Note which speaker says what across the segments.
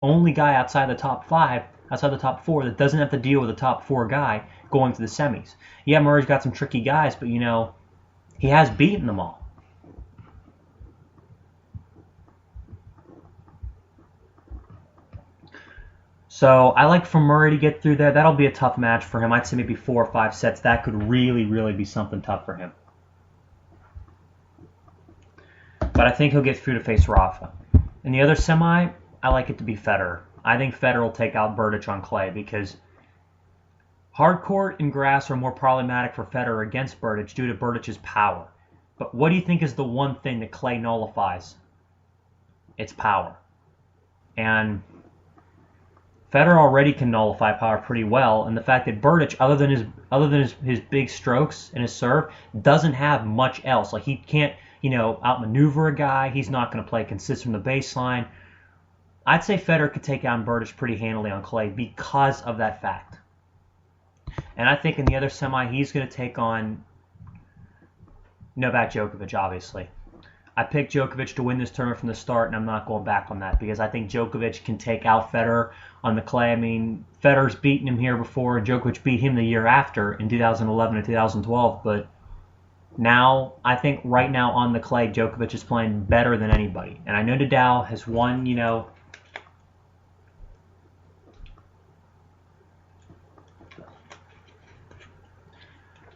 Speaker 1: only guy outside the top 5, outside the top 4 that doesn't have to deal with a top 4 guy going to the semis. Yeah, Murray's got some tricky guys, but he has beaten them all. So I like for Murray to get through there. That'll be a tough match for him. I'd say maybe 4 or 5 sets. That could really, really be something tough for him. But I think he'll get through to face Rafa. In the other semi, I like it to be Federer. I think Federer will take out Berdych on clay because hard court and grass are more problematic for Federer against Berdych due to Berdych's power. But what do you think is the one thing that clay nullifies? It's power. And Federer already can nullify power pretty well, and the fact that Berdych, other than his big strokes and his serve, doesn't have much else. Like he can't, outmaneuver a guy. He's not going to play consistent from the baseline. I'd say Federer could take down Berdych pretty handily on clay because of that fact. And I think in the other semi, he's going to take on Novak Djokovic, obviously. I picked Djokovic to win this tournament from the start, and I'm not going back on that because I think Djokovic can take out Federer on the clay. I mean, Federer's beaten him here before, and Djokovic beat him the year after in 2011 and 2012. But now, I think right now on the clay, Djokovic is playing better than anybody. And I know Nadal has won,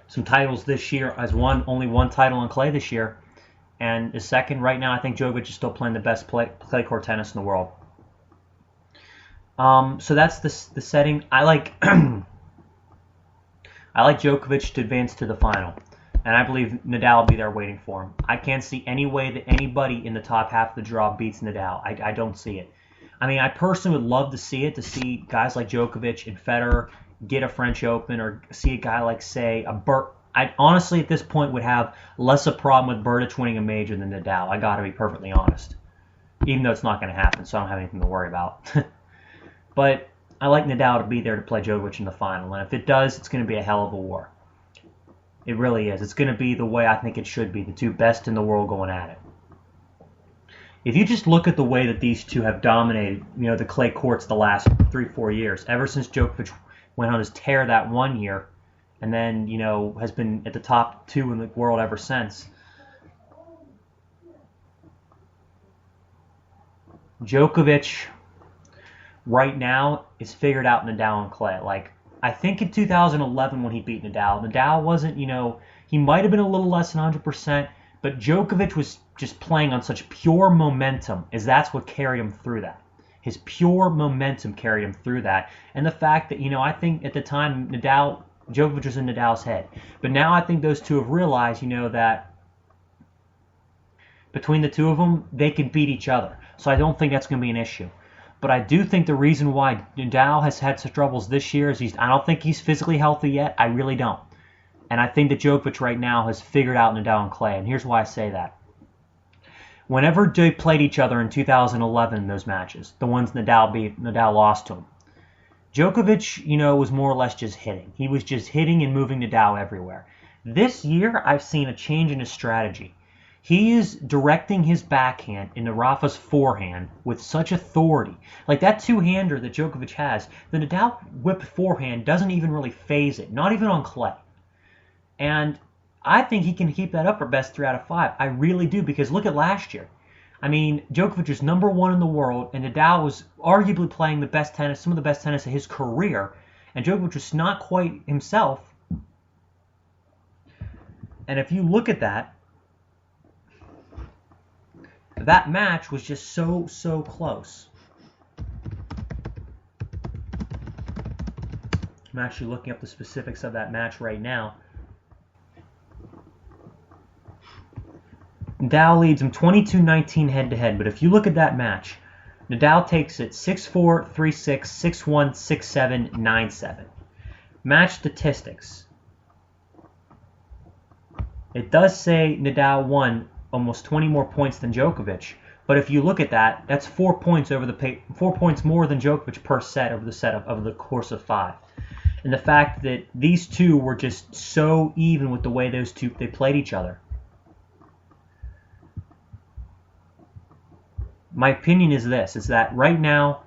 Speaker 1: some titles this year, has won only one title on clay this year. And is second right now. I think Djokovic is still playing the best clay court tennis in the world. So that's the setting. I like I like Djokovic to advance to the final, and I believe Nadal will be there waiting for him. I can't see any way that anybody in the top half of the draw beats Nadal. I don't see it. I mean, I personally would love to see guys like Djokovic and Federer get a French Open, or see a guy like, say, I honestly, at this point, would have less a problem with Berdych winning a major than Nadal. I got to be perfectly honest. Even though it's not going to happen, so I don't have anything to worry about. But I like Nadal to be there to play Djokovic in the final. And if it does, it's going to be a hell of a war. It really is. It's going to be the way I think it should be. The two best in the world going at it. If you just look at the way that these two have dominated, the clay courts the last 3-4 years, ever since Djokovic went on his tear that one year, and then, has been at the top 2 in the world ever since. Djokovic, right now, is figured out Nadal on clay. Like, I think in 2011 when he beat Nadal wasn't, he might have been a little less than 100%, but Djokovic was just playing on such pure momentum, as that's what carried him through that. His pure momentum carried him through that. And the fact that, I think at the time, Djokovic was in Nadal's head. But now I think those two have realized, that between the two of them, they can beat each other. So I don't think that's going to be an issue. But I do think the reason why Nadal has had such troubles this year is I don't think he's physically healthy yet. I really don't. And I think that Djokovic right now has figured out Nadal and clay. And here's why I say that. Whenever they played each other in 2011 in those matches, the ones Nadal lost to him, Djokovic, was more or less just hitting. He was just hitting and moving Nadal everywhere. This year, I've seen a change in his strategy. He is directing his backhand into Rafa's forehand with such authority. Like that two-hander that Djokovic has, the Nadal whip forehand doesn't even really phase it, not even on clay. And I think he can keep that up for best 3 out of 5. I really do, because look at last year. I mean, Djokovic is number 1 in the world, and Nadal was arguably playing the best tennis, some of the best tennis of his career, and Djokovic was not quite himself. And if you look at that match was just so close. I'm actually looking up the specifics of that match right now. Nadal leads him 22-19 head-to-head, but if you look at that match, Nadal takes it 6-4, 3-6, 6-1, 6-7, 9-7. Match statistics. It does say Nadal won almost 20 more points than Djokovic, but if you look at that, that's 4 points more than Djokovic per set over the course of 5. And the fact that these two were just so even with the way they played each other. My opinion is this, is that right now,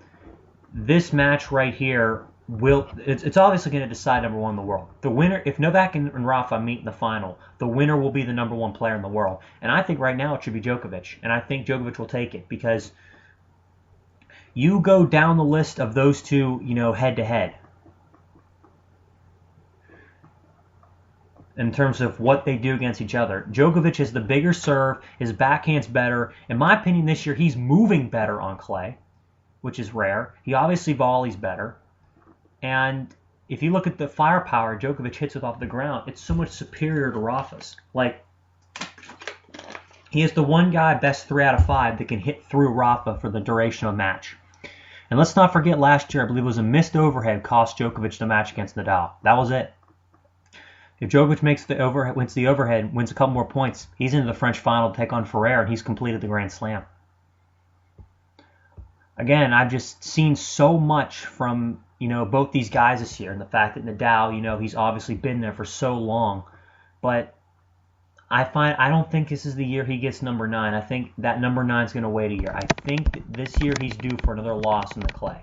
Speaker 1: this match right here it's obviously going to decide number one in the world. The winner, if Novak and Rafa meet in the final, the winner will be the number one player in the world. And I think right now it should be Djokovic. And I think Djokovic will take it because you go down the list of those two, head to head. In terms of what they do against each other. Djokovic is the bigger serve. His backhand's better. In my opinion, this year he's moving better on clay, which is rare. He obviously volleys better. And if you look at the firepower Djokovic hits with off the ground, it's so much superior to Rafa's. Like, he is the one guy, best 3 out of 5, that can hit through Rafa for the duration of a match. And let's not forget last year, I believe it was a missed overhead cost Djokovic the match against Nadal. That was it. If Djokovic wins the overhead, wins a couple more points, he's into the French final to take on Ferrer, and he's completed the Grand Slam. Again, I've just seen so much from both these guys this year, and the fact that Nadal, he's obviously been there for so long, but I don't think this is the year he gets number 9. I think that number 9 is going to wait a year. I think that this year he's due for another loss in the clay.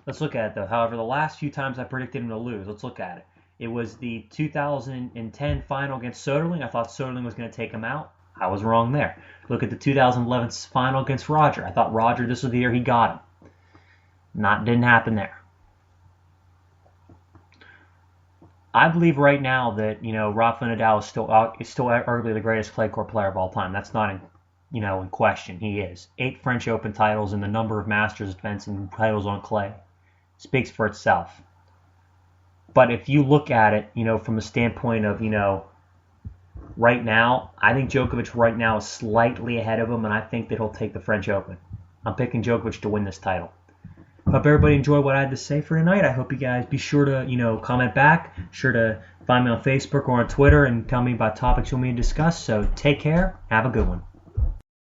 Speaker 1: Let's look at it, though. However, the last few times I predicted him to lose, let's look at it. It was the 2010 final against Soderling. I thought Soderling was going to take him out. I was wrong there. Look at the 2011 final against Roger. I thought Roger, this was the year he got him. Didn't happen there. I believe right now that Rafa Nadal is still arguably the greatest clay court player of all time. That's not in question. He is 8 French Open titles, and the number of Masters events and titles on clay speaks for itself. But if you look at it, from a standpoint of right now, I think Djokovic right now is slightly ahead of him, and I think that he'll take the French Open. I'm picking Djokovic to win this title. Hope everybody enjoyed what I had to say for tonight. I hope you guys be sure to, comment back. Sure to find me on Facebook or on Twitter and tell me about topics you want me to discuss. So take care. Have a good one.